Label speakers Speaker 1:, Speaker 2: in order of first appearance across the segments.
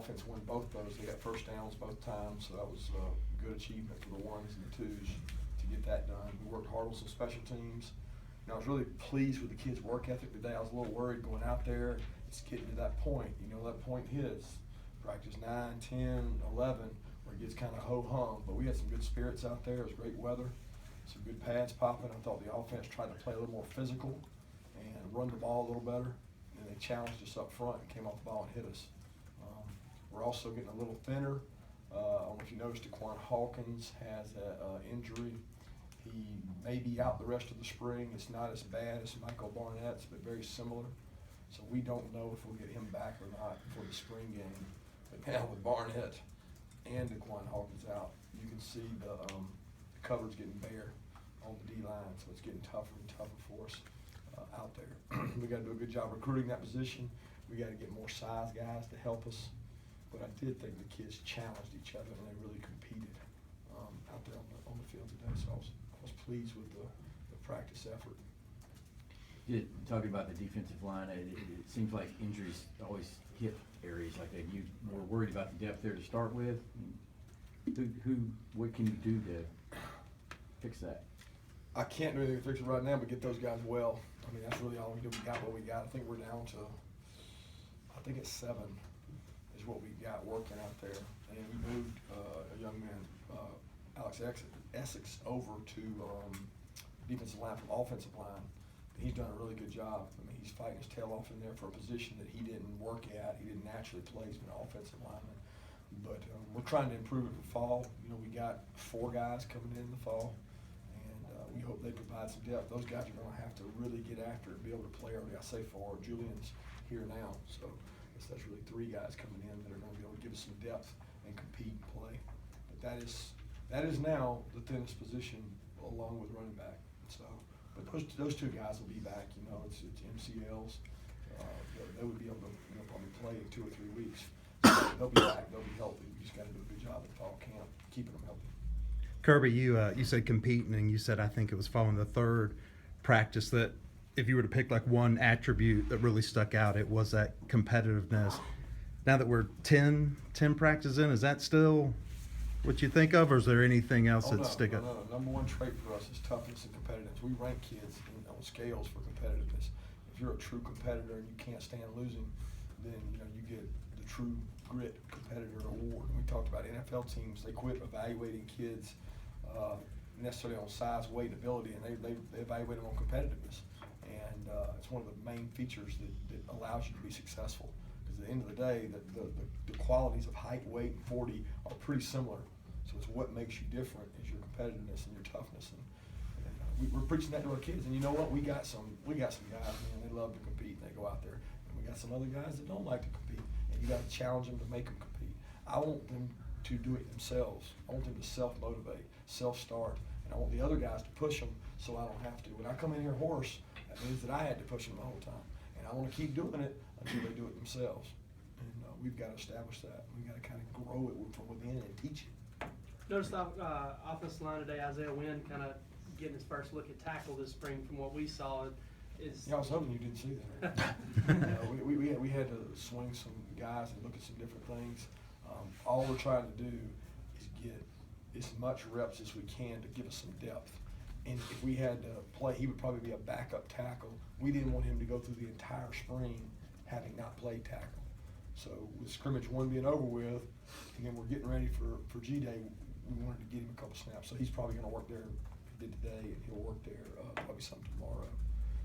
Speaker 1: offense won both those. They got first downs both times, so that was a good achievement for the ones and the twos to get that done. We worked hard on some special teams. And I was really pleased with the kids' work ethic today. I was a little worried going out there. It's getting to that point. You know, that point hits practice 9, 10, 11, where it gets kind of ho-hum. But we had some good spirits out there. It was great weather, some good pads popping. I thought the offense tried to play a little more physical and run the ball a little better. And they challenged us up front and came off the ball and hit us. We're also getting a little thinner. I don't know if you noticed, Daquan Hawkins has an injury. He may be out the rest of the spring. It's not as bad as Michael Barnett's, but very similar. So we don't know if we'll get him back or not for the spring game. But now with Barnett and Daquan Hawkins out, you can see the coverage getting bare on the D-line, so it's getting tougher and tougher for us out there. We got to do a good job recruiting that position. We got to get more size guys to help us. But I did think the kids challenged each other and they really competed out there on the field today. So I was pleased with the practice effort.
Speaker 2: Talking about the defensive line, it seems like injuries always hit areas like that. You were worried about the depth there to start with. What can you do to fix that?
Speaker 1: I can't do anything to fix it right now, but get those guys well. I mean, that's really all we do. We got what we got. I think we're down to, I think it's 7 is what we got working out there. And we moved a young man, Alex Essex, over to defensive line from offensive line. He's done a really good job. I mean, he's fighting his tail off in there for a position that he didn't work at. He didn't naturally play. He's been an offensive lineman. But we're trying to improve it for fall. You know, we got 4 guys coming in the fall, and we hope they provide some depth. Those guys are going to have to really get after it, be able to play early. I say 4. Julian's here now, so that's really 3 guys coming in that are going to be able to give us some depth and compete and play. But that is now the thinnest position along with running back. So, but those 2 guys will be back. You know, it's MCLs. They would be able to probably play in 2 or 3 weeks. So they'll be back. They'll be healthy. We just got to do a good job at fall camp keeping them healthy.
Speaker 3: Kirby, you said competing, and you said I think it was following the 3rd practice that if you were to pick like one attribute that really stuck out, it was that competitiveness. Now that we're 10 practices in, is that still what you think of, or is there anything else that stick out?
Speaker 1: No. Number 1 trait for us is toughness and competitiveness. We rank kids on scales for competitiveness. If you're a true competitor and you can't stand losing, then you get the true grit competitor award. And we talked about NFL teams. They quit evaluating kids necessarily on size, weight, ability, and they evaluate them on competitiveness. And it's one of the main features that allows you to be successful. Because at the end of the day, the qualities of height, weight, and 40 are pretty similar. So it's what makes you different is your competitiveness and your toughness. And we're preaching that to our kids. And you know what? We got some guys, man. They love to compete and they go out there. And we got some other guys that don't like to compete. And you got to challenge them to make them compete. I want them to do it themselves. I want them to self-motivate, self-start. And I want the other guys to push them so I don't have to. When I come in here hoarse, that means that I had to push them the whole time. And I want to keep doing it until they do it themselves. And we've got to establish that. We've got to kind of grow it from within and teach it.
Speaker 4: Noticed the offensive line today, Isaiah Wynn kind of getting his first look at tackle this spring from what we saw.
Speaker 1: Yeah, I was hoping you didn't see that. We had to swing some guys and look at some different things. All we're trying to do is get as much reps as we can to give us some depth. And if we had to play, he would probably be a backup tackle. We didn't want him to go through the entire spring having not played tackle. So with scrimmage 1 being over with, and then we're getting ready for G-Day, we wanted to get him a couple snaps. So he's probably going to work there. He did today, and he'll work there probably some tomorrow.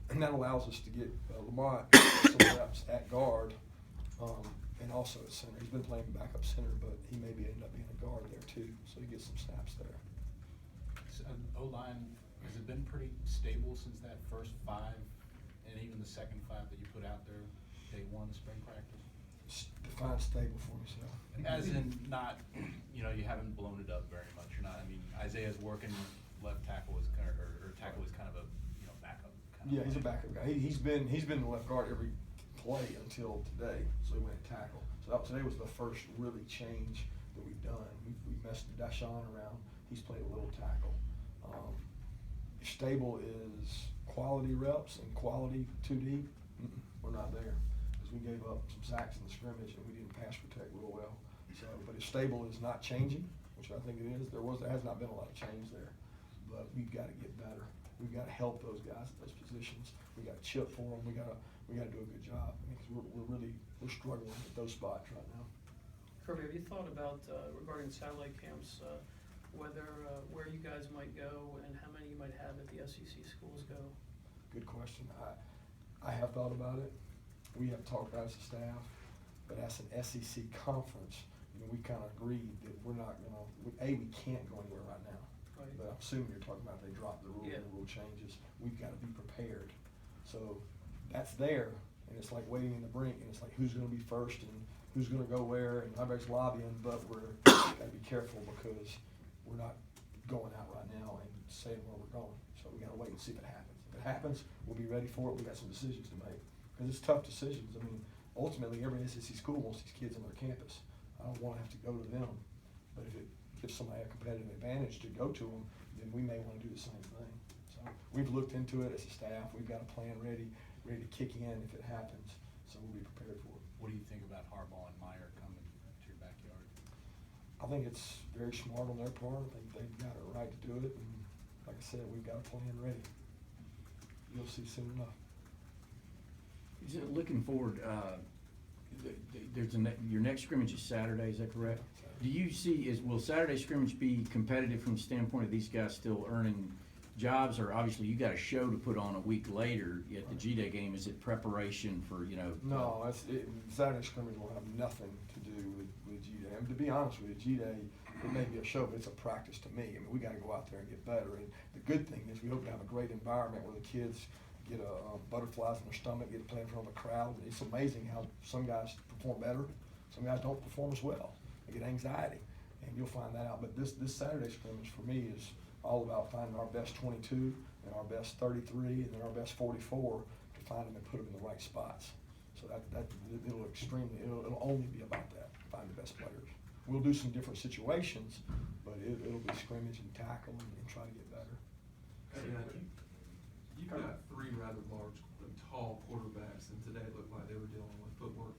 Speaker 1: And that allows us to get Lamont some reps at guard and also at center. He's been playing backup center, but he may end up being a guard there too, so he gets some snaps there.
Speaker 5: So, O-line, has it been pretty stable since that first 5 and even the second 5 that you put out there day 1 of spring practice?
Speaker 1: Define stable for me, so.
Speaker 5: As in not, you haven't blown it up very much. You're not, Isaiah's working left tackle is kind of, or tackle is kind of a, backup.
Speaker 1: Yeah, he's a backup guy. He's been the left guard every play until today, so he went tackle. So today was the first really change that we've done. We messed Dashawn around. He's played a little tackle. Stable is quality reps and quality 2 deep. We're not there because we gave up some sacks in the scrimmage and we didn't pass protect real well. So, but if stable is not changing, which I think it is, there has not been a lot of change there, but we've got to get better. We've got to help those guys at those positions. We got to chip for them. We got to do a good job. I mean, 'cause we're struggling at those spots right now.
Speaker 6: Kirby, have you thought about, regarding satellite camps, where you guys might go and how many you might have at the SEC schools go?
Speaker 1: Good question. I have thought about it. We have talked about it as a staff, but as an SEC conference, we kind of agreed that we're not gonna, we can't go anywhere right now.
Speaker 6: Right.
Speaker 1: But I'm assuming you're talking about they drop the rule
Speaker 6: Yeah.
Speaker 1: and the rule changes. We've got to be prepared. So that's there, and it's like waiting in the brink, and it's like who's gonna be first and who's gonna go where, and everybody's lobbying, but we're gotta be careful because we're not going out right now and saying where we're going. So we gotta wait and see if it happens. If it happens, we'll be ready for it. We got some decisions to make. Because it's tough decisions. I mean, ultimately, every SEC school wants these kids on their campus. I don't wanna have to go to them, but if it gives somebody a competitive advantage to go to them, then we may wanna do the same thing. So we've looked into it as a staff. We've got a plan ready to kick in if it happens, so we'll be prepared for it.
Speaker 5: What do you think about Harbaugh and Meyer coming to your backyard?
Speaker 1: I think it's very smart on their part. I think they've got a right to do it, and like I said, we've got a plan ready. You'll see soon enough.
Speaker 2: Looking forward, your next scrimmage is Saturday, is that correct? Do you see, will Saturday scrimmage be competitive from the standpoint of these guys still earning jobs, or obviously you got a show to put on a week later at the G-Day game? Is it preparation for,
Speaker 1: No, Saturday scrimmage will have nothing to do with G-Day. I mean, to be honest with you, G-Day, it may be a show, but it's a practice to me. I mean, we gotta go out there and get better. And the good thing is we hope to have a great environment where the kids get butterflies in their stomach, get to play in front of a crowd. It's amazing how some guys perform better, some guys don't perform as well. They get anxiety, and you'll find that out. But this Saturday scrimmage for me is all about finding our best 22 and our best 33 and then our best 44 to find them and put them in the right spots. So it'll only be about that, find the best players. We'll do some different situations, but it'll be scrimmage and tackle and try to get better.
Speaker 7: You've got three rather large, tall quarterbacks, and today it looked like they were dealing with footwork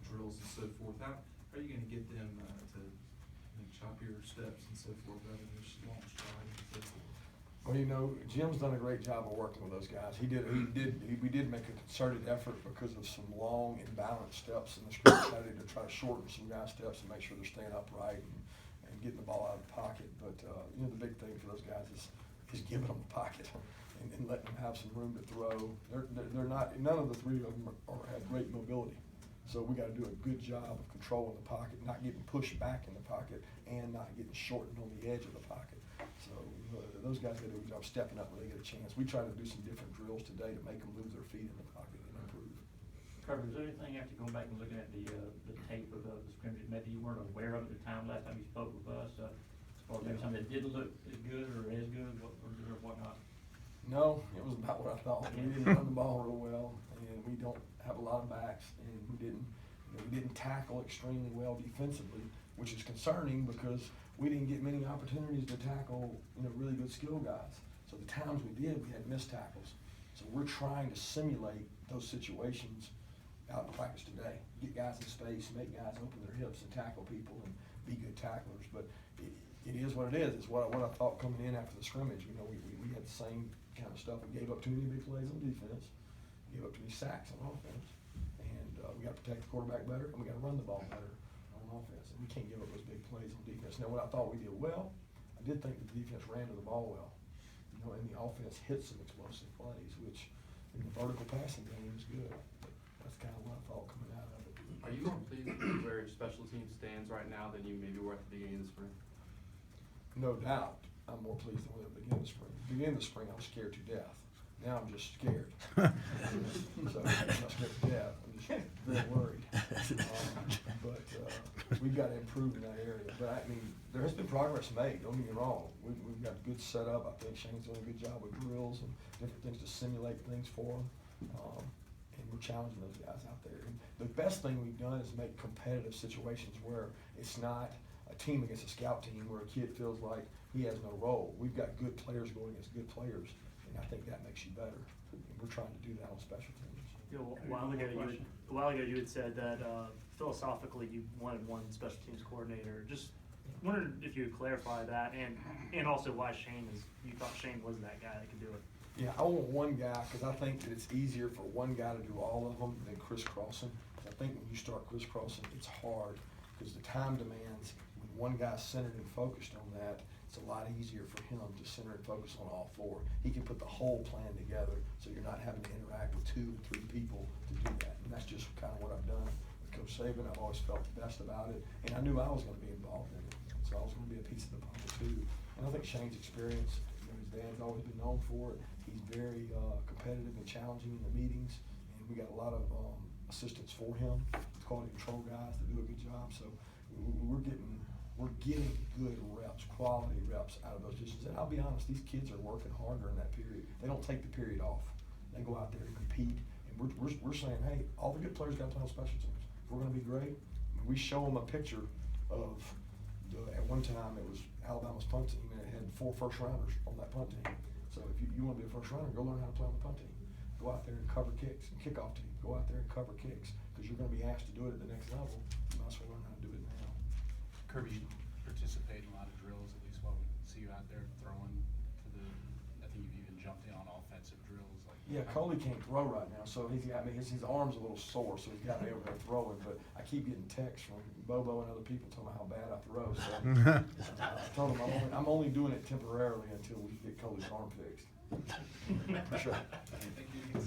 Speaker 7: drills and so forth. How are you going to get them to chop your steps and so forth, rather than just long strides and so forth?
Speaker 1: Well, Jim's done a great job of working with those guys. We did make a concerted effort because of some long imbalanced steps in the scrimmage Saturday to try to shorten some guys' steps and make sure they're staying upright and getting the ball out of the pocket. But the big thing for those guys is giving them the pocket and letting them have some room to throw. They're not, none of the three of them have great mobility. So we got to do a good job of controlling the pocket, not getting pushed back in the pocket, and not getting shortened on the edge of the pocket. So those guys got to do a good job stepping up when they get a chance. We try to do some different drills today to make them move their feet in the pocket and improve.
Speaker 8: Kirby, is there anything after going back and looking at the tape of the scrimmage, maybe you weren't aware of at the time last time you spoke with us, as far as maybe something that didn't look as good or as good, or whatnot?
Speaker 1: No, it was about what I thought. We didn't run the ball real well, and we don't have a lot of backs, and we didn't tackle extremely well defensively, which is concerning because we didn't get many opportunities to tackle, really good skill guys. So the times we did, we had missed tackles. So we're trying to simulate those situations out in practice today. Get guys in space, make guys open their hips and tackle people and be good tacklers. But it is what it is. It's what I thought coming in after the scrimmage. We had the same kind of stuff. We gave up too many big plays on defense, gave up too many sacks on offense, and we got to protect the quarterback better, and we got to run the ball better on offense. And we can't give up those big plays on defense. Now, what I thought we did well, I did think that the defense ran to the ball well, and the offense hit some explosive plays, which in the vertical passing game is good. But that's kind of what I thought coming out of it.
Speaker 9: Are you more pleased with where special teams stands right now than you maybe were at the beginning of the spring?
Speaker 1: No doubt, I'm more pleased than we were at the beginning of the spring. Beginning of the spring, I was scared to death. Now I'm just scared. So I'm not scared to death. I'm just very worried. But we've got to improve in that area. But there has been progress made. Don't get me wrong. We've got a good setup. I think Shane's doing a good job with drills and different things to simulate things for them. And we're challenging those guys out there. And the best thing we've done is make competitive situations where it's not a team against a scout team where a kid feels like he has no role. We've got good players going against good players, and I think that makes you better. And we're trying to do that on special teams.
Speaker 10: You know, a while ago you had said that philosophically you wanted one special teams coordinator. Just wondered if you would clarify that, and also why you thought Shane was that guy that could do it.
Speaker 1: Yeah, I want one guy, because I think that it's easier for one guy to do all of them than crisscrossing. I think when you start crisscrossing, it's hard, because the time demands, when one guy's centered and focused on that, it's a lot easier for him to center and focus on all four. He can put the whole plan together, so you're not having to interact with 2 or 3 people to do that. And that's just kind of what I've done with Coach Saban. I've always felt the best about it, and I knew I was gonna be involved in it, so I was gonna be a piece of the puzzle too. And I think Shane's experience, his dad's always been known for it. He's very competitive and challenging in the meetings, and we got a lot of assistants for him, quality control guys that do a good job. So we're getting good reps, quality reps out of those positions. And I'll be honest, these kids are working hard during that period. They don't take the period off. They go out there to compete, and we're saying, hey, all the good players got to play on special teams. If we're going to be great, we show them a picture of at one time it was Alabama's punt team, and it had 4 first-rounders on that punt team. So if you want to be a first rounder, go learn how to play on the punt team. Go out there and cover kicks, and kickoff team. Go out there and cover kicks, because you're going to be asked to do it at the next level. You might as well learn how to do it now.
Speaker 5: Kirby, you participate in a lot of drills, at least while we see you out there throwing to the, I think you've even jumped in on offensive drills. Like
Speaker 1: Yeah, Coley can't throw right now, so his arm's a little sore, so he's got me over there throwing. But I keep getting texts from Bobo and other people telling me how bad I throw. So I told him I'm only doing it temporarily until we get Coley's arm fixed. For sure.
Speaker 7: Thank you.